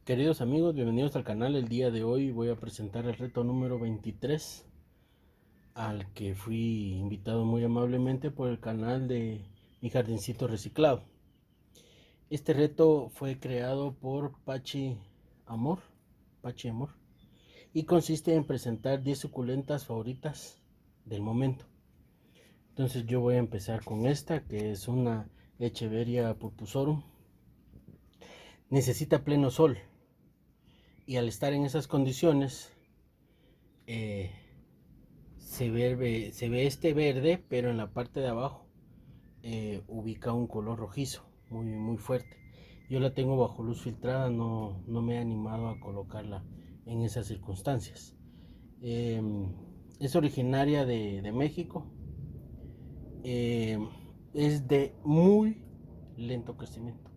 Queridos amigos, bienvenidos al canal. El día de hoy voy a presentar el reto número 23 al que fui invitado muy amablemente por el canal de Mi Jardincito Reciclado. Este reto fue creado por Amor, Pachi Amor, y consiste en presentar 10 suculentas favoritas del momento. Entonces yo voy a empezar con esta, que es una Echeveria purpusorum. Necesita pleno sol, y al estar en esas condiciones se ve este verde, pero en la parte de abajo ubica un color rojizo muy fuerte. Yo la tengo bajo luz filtrada, no me he animado a colocarla en esas circunstancias. Es originaria de México. Es de muy lento crecimiento,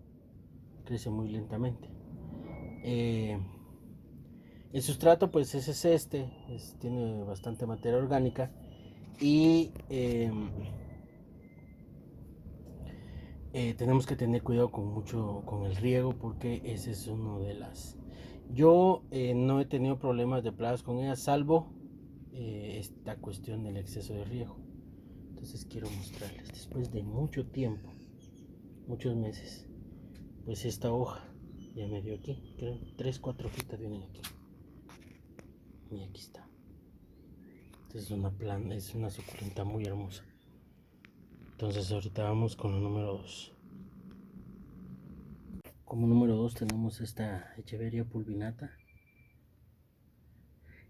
crece muy lentamente. El sustrato pues es este, tiene bastante materia orgánica y tenemos que tener cuidado con el riego, porque ese es uno de las... Yo no he tenido problemas de plagas con ella, salvo esta cuestión del exceso de riego. Entonces quiero mostrarles, después de mucho tiempo, muchos meses, pues esta hoja ya me dio aquí, creo 3-4 hojitas vienen aquí, y aquí está. Entonces es una suculenta muy hermosa. Entonces ahorita vamos con el número 2. Como número 2 tenemos esta Echeveria pulvinata.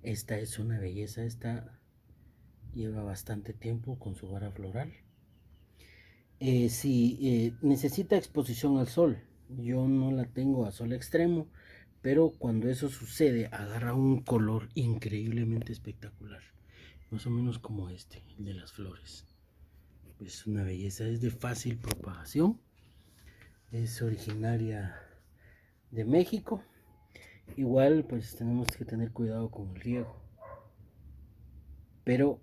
Esta es una belleza, esta lleva bastante tiempo con su vara floral. Si necesita exposición al sol, yo no la tengo a sol extremo, pero cuando eso sucede agarra un color increíblemente espectacular, más o menos como este, el de las flores. Es una belleza, es de fácil propagación, es originaria de México. Igual pues tenemos que tener cuidado con el riego, pero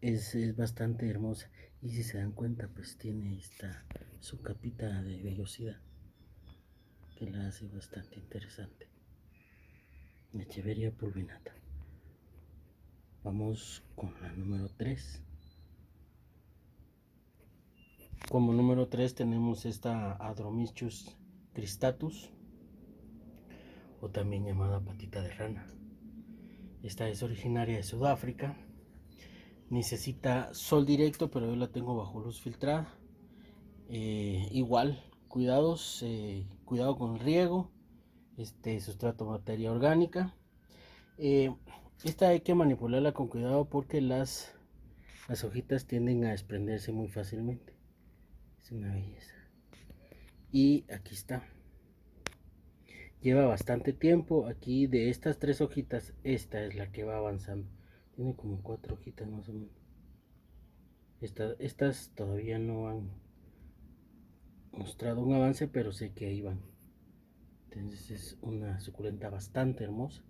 es bastante hermosa, y si se dan cuenta pues tiene su capita de vellosidad que la hace bastante interesante. Echeveria pulvinata. Vamos con la número 3. Como número 3 tenemos esta Adromichus cristatus, o también llamada patita de rana. Esta es originaria de Sudáfrica. Necesita sol directo, pero yo la tengo bajo luz filtrada. Igual, cuidado con el riego, sustrato materia orgánica. Esta hay que manipularla con cuidado porque las hojitas tienden a desprenderse muy fácilmente. Es una belleza. Y aquí está. Lleva bastante tiempo. Aquí de estas 3 hojitas, esta es la que va avanzando. Tiene como 4 hojitas más o menos. Estas todavía no han mostrado un avance, pero sé que ahí van. Entonces es una suculenta bastante hermosa.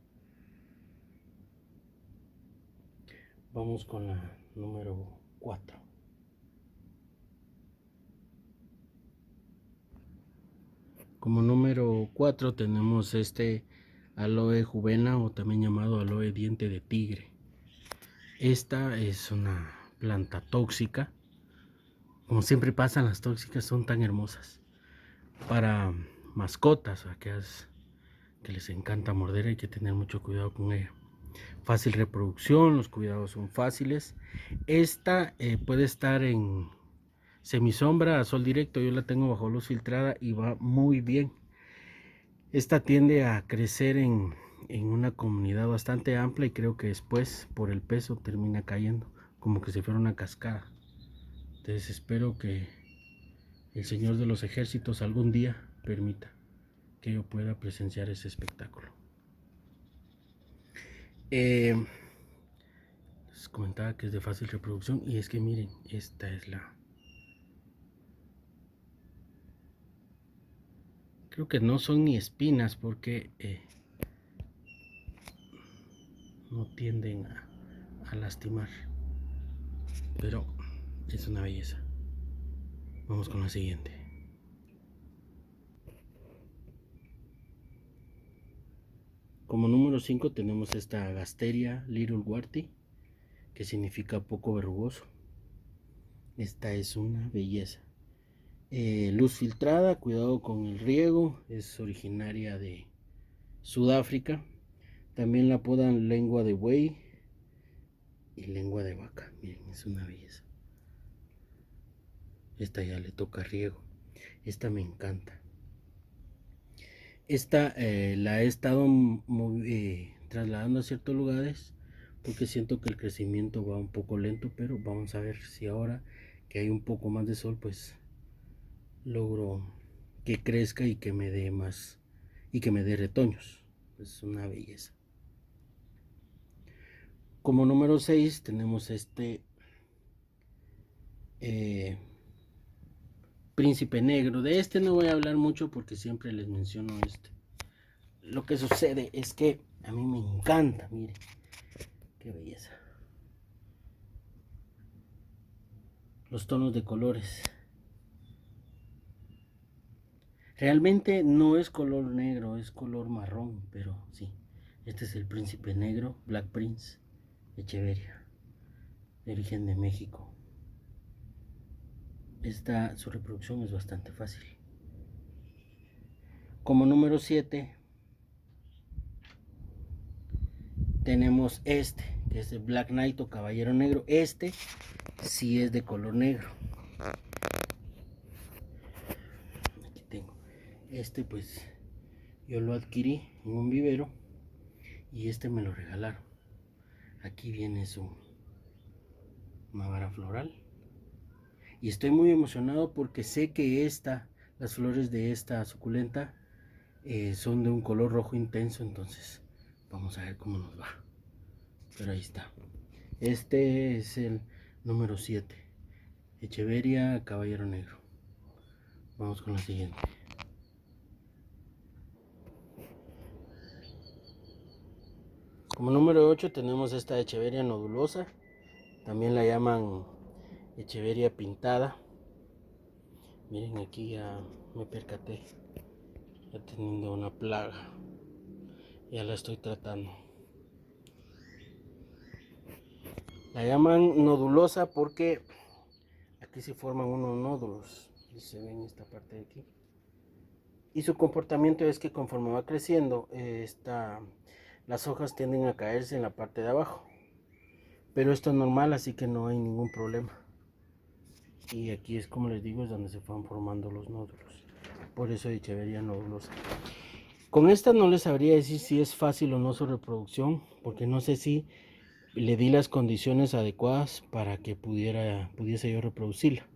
Vamos con la número 4. Como número 4 tenemos este Aloe juvena, o también llamado aloe diente de tigre. Esta es una planta tóxica. Como siempre pasa, las tóxicas son tan hermosas para mascotas, aquellas que les encanta morder. Hay que tener mucho cuidado con ella. Fácil reproducción, los cuidados son fáciles. Esta puede estar en semisombra, a sol directo. Yo la tengo bajo luz filtrada y va muy bien. Esta tiende a crecer en una comunidad bastante amplia, y creo que después por el peso termina cayendo como que si fuera una cascada. Entonces espero que el Señor de los Ejércitos algún día permita que yo pueda presenciar ese espectáculo. Les comentaba que es de fácil reproducción, y es que miren, esta es creo que no son ni espinas, porque no tienden a lastimar, pero es una belleza. Vamos con la siguiente. Como número 5 tenemos esta Agasteria Little Warty, que significa poco verrugoso. Esta es una belleza. Luz filtrada, cuidado con el riego, es originaria de Sudáfrica. También la apodan lengua de buey y lengua de vaca. Miren, es una belleza. Esta ya le toca riego. Esta me encanta. Esta la he estado trasladando a ciertos lugares porque siento que el crecimiento va un poco lento, pero vamos a ver si ahora que hay un poco más de sol, pues logro que crezca y que me dé más y que me dé retoños. Es una belleza. Como número 6 tenemos este príncipe negro. De este no voy a hablar mucho porque siempre les menciono este. Lo que sucede es que a mí me encanta, miren, qué belleza. Los tonos de colores. Realmente no es color negro, es color marrón, pero sí. Este es el príncipe negro, Black Prince Echeverria, de origen de México. Su reproducción es bastante fácil. Como número 7 tenemos este, que es el Black Knight o Caballero Negro. Este sí es de color negro. Aquí tengo. Este pues yo lo adquirí en un vivero y este me lo regalaron. Aquí viene su mavara floral. Y estoy muy emocionado porque sé que las flores de esta suculenta son de un color rojo intenso, entonces vamos a ver cómo nos va. Pero ahí está. Este es el número 7, Echeverria Caballero Negro. Vamos con la siguiente. Como número 8 tenemos esta Echeverria nodulosa, también la llaman Echeverria pintada. Miren, aquí ya me percaté, ya teniendo una plaga, ya la estoy tratando. La llaman nodulosa porque aquí se forman unos nódulos, y se ven esta parte de aquí. Y su comportamiento es que conforme va creciendo, las hojas tienden a caerse en la parte de abajo. Pero esto es normal, así que no hay ningún problema. Y aquí es, como les digo, es donde se van formando los nódulos. Por eso Echeverria nodulosa. Con esta no les sabría decir si es fácil o no su reproducción, porque no sé si le di las condiciones adecuadas para que pudiese yo reproducirla.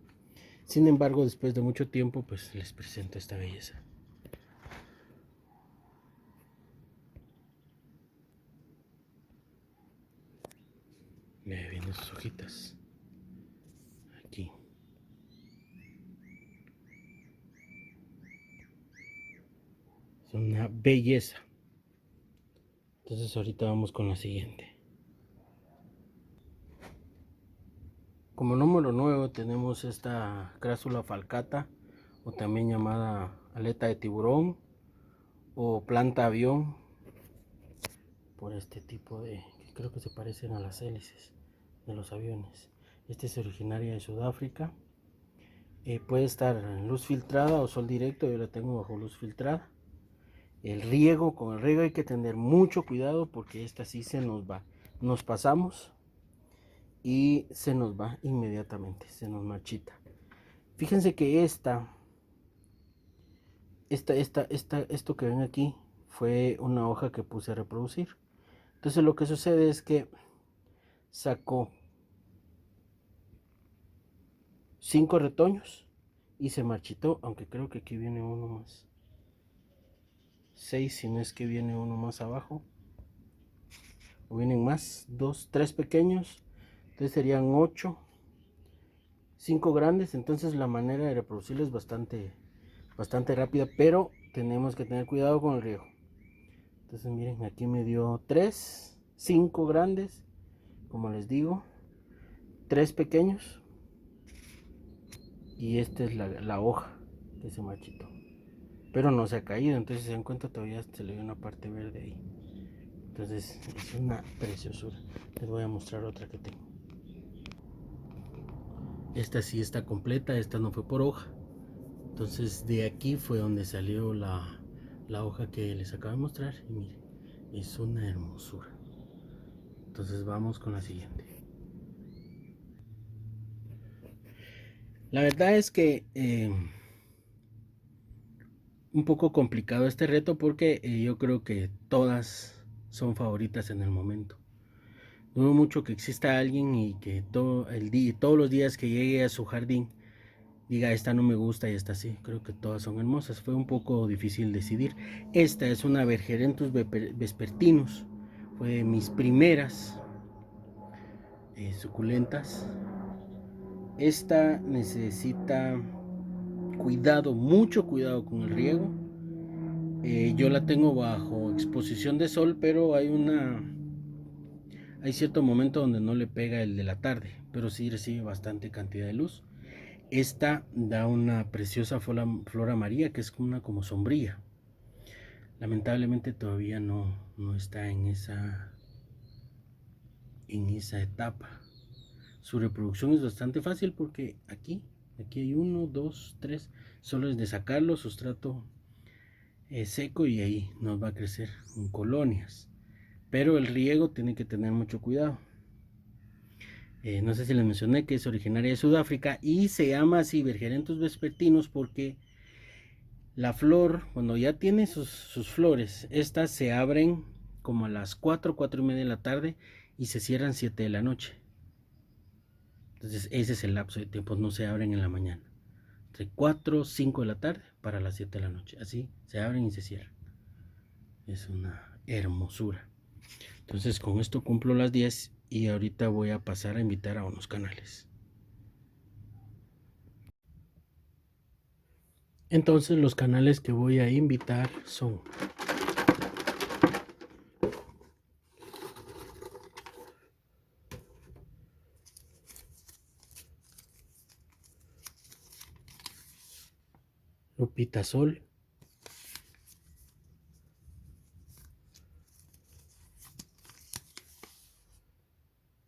Sin embargo, después de mucho tiempo, pues les presento esta belleza. Me vienen sus hojitas. Aquí. Es una belleza. Entonces ahorita vamos con la siguiente. Como número 9 tenemos esta Crassula falcata, o también llamada aleta de tiburón o planta avión, por este tipo de, que creo que se parecen a las hélices de los aviones. Esta es originaria de Sudáfrica. Puede estar en luz filtrada o sol directo, yo la tengo bajo luz filtrada. Con el riego hay que tener mucho cuidado porque esta sí se nos va, nos pasamos y se nos va inmediatamente, se nos marchita. Fíjense que esto que ven aquí fue una hoja que puse a reproducir. Entonces lo que sucede es que sacó 5 retoños y se marchitó, aunque creo que aquí viene uno más. 6, si no es que viene uno más abajo. O vienen más, 2, 3 pequeños. Entonces serían 8. 5 grandes. Entonces la manera de reproducirlo es bastante rápida, pero tenemos que tener cuidado con el riego. Entonces miren, aquí me dio 3, 5 grandes, como les digo, 3 pequeños, y esta es la hoja que se marchitó, pero no se ha caído. Entonces si se dan cuenta, todavía se le ve una parte verde ahí. Entonces es una preciosura. Les voy a mostrar otra que tengo. Esta sí está completa, esta no fue por hoja. Entonces de aquí fue donde salió la hoja que les acabo de mostrar. Y miren, es una hermosura. Entonces vamos con la siguiente. La verdad es que un poco complicado este reto porque yo creo que todas son favoritas en el momento. Dudo mucho que exista alguien y que todos los días que llegue a su jardín diga esta no me gusta y esta sí. Creo que todas son hermosas. Fue un poco difícil decidir. Esta es una Bergerentus vespertinus. Fue de mis primeras suculentas. Esta necesita cuidado, mucho cuidado con el riego. Yo la tengo bajo exposición de sol, pero hay cierto momento donde no le pega el de la tarde, pero sí recibe bastante cantidad de luz. Esta da una preciosa flor amarilla que es como sombrilla. Lamentablemente todavía no está en esa etapa. Su reproducción es bastante fácil porque aquí hay 1, 2, 3, solo es de sacarlo, sustrato seco y ahí nos va a crecer en colonias. Pero el riego tiene que tener mucho cuidado. No sé si les mencioné que es originaria de Sudáfrica y se llama así Bergerentus vespertinus porque la flor, cuando ya tiene sus flores, estas se abren como a las 4, 4 y media de la tarde y se cierran 7 de la noche. Entonces ese es el lapso de tiempo, no se abren en la mañana. Entre 4, 5 de la tarde para las 7 de la noche. Así se abren y se cierran. Es una hermosura. Entonces con esto cumplo las 10 y ahorita voy a pasar a invitar a unos canales. Entonces los canales que voy a invitar son Lupita Sol,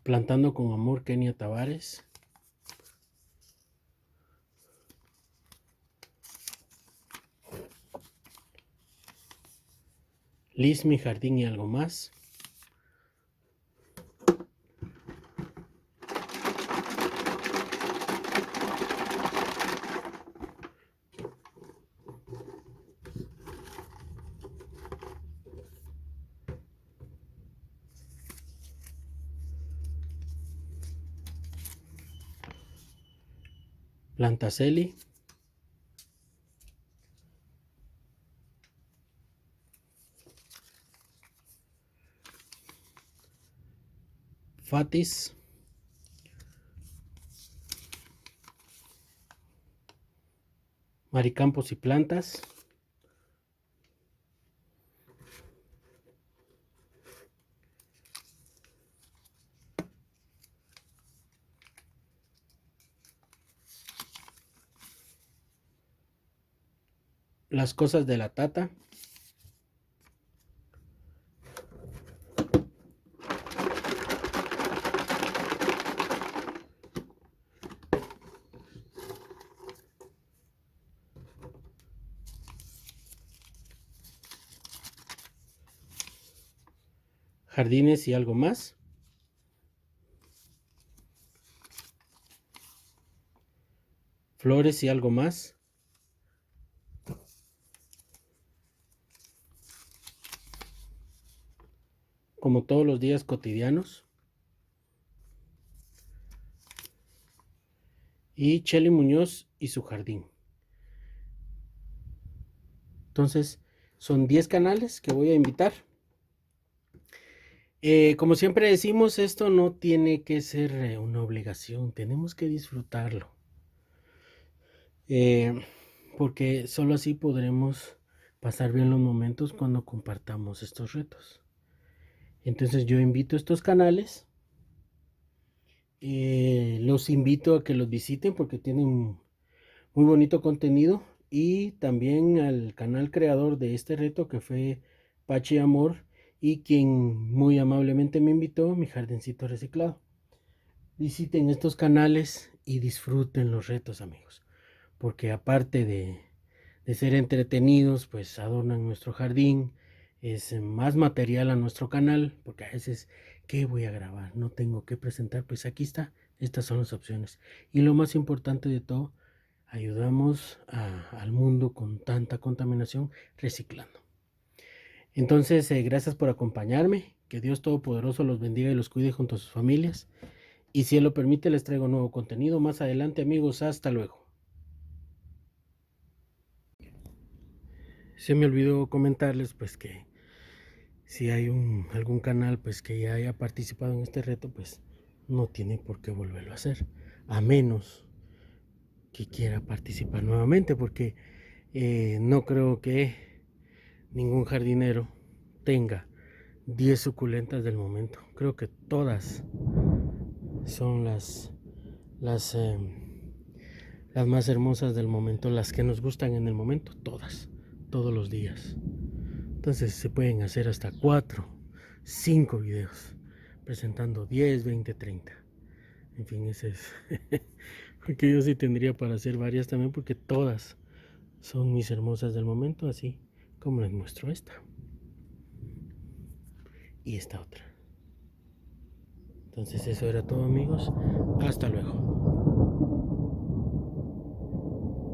Plantando con Amor Kenia Tavares, Liz Mi Jardín y Algo Más, Plantaceli, Fatis, Maricampos y Plantas, Las Cosas de la Tata, Jardines y Algo Más, Flores y Algo Más, Como Todos los Días Cotidianos y Chely Muñoz y su Jardín. Entonces son 10 canales que voy a invitar. Como siempre decimos, esto no tiene que ser una obligación, tenemos que disfrutarlo. Porque solo así podremos pasar bien los momentos cuando compartamos estos retos. Entonces yo invito a estos canales, los invito a que los visiten porque tienen muy bonito contenido, y también al canal creador de este reto que fue Pachi Amor y quien muy amablemente me invitó, mi jardincito reciclado. Visiten estos canales y disfruten los retos, amigos, porque aparte de ser entretenidos, pues adornan nuestro jardín, es más material a nuestro canal, porque a veces, ¿qué voy a grabar? No tengo que presentar, pues aquí está, estas son las opciones. Y lo más importante de todo, ayudamos al mundo con tanta contaminación reciclando. Entonces, gracias por acompañarme, que Dios Todopoderoso los bendiga y los cuide junto a sus familias. Y si Él lo permite, les traigo nuevo contenido más adelante, amigos. Hasta luego. Se me olvidó comentarles pues que si hay algún canal pues que ya haya participado en este reto, pues no tiene por qué volverlo a hacer, a menos que quiera participar nuevamente, porque no creo que ningún jardinero tenga 10 suculentas del momento. Creo que todas son las más hermosas del momento, las que nos gustan en el momento, todos los días. Entonces se pueden hacer hasta 4, 5 videos presentando 10, 20, 30. En fin, ese es. Porque yo sí tendría para hacer varias también, porque todas son mis hermosas del momento, así como les muestro esta y esta otra. Entonces eso era todo, amigos. Hasta luego.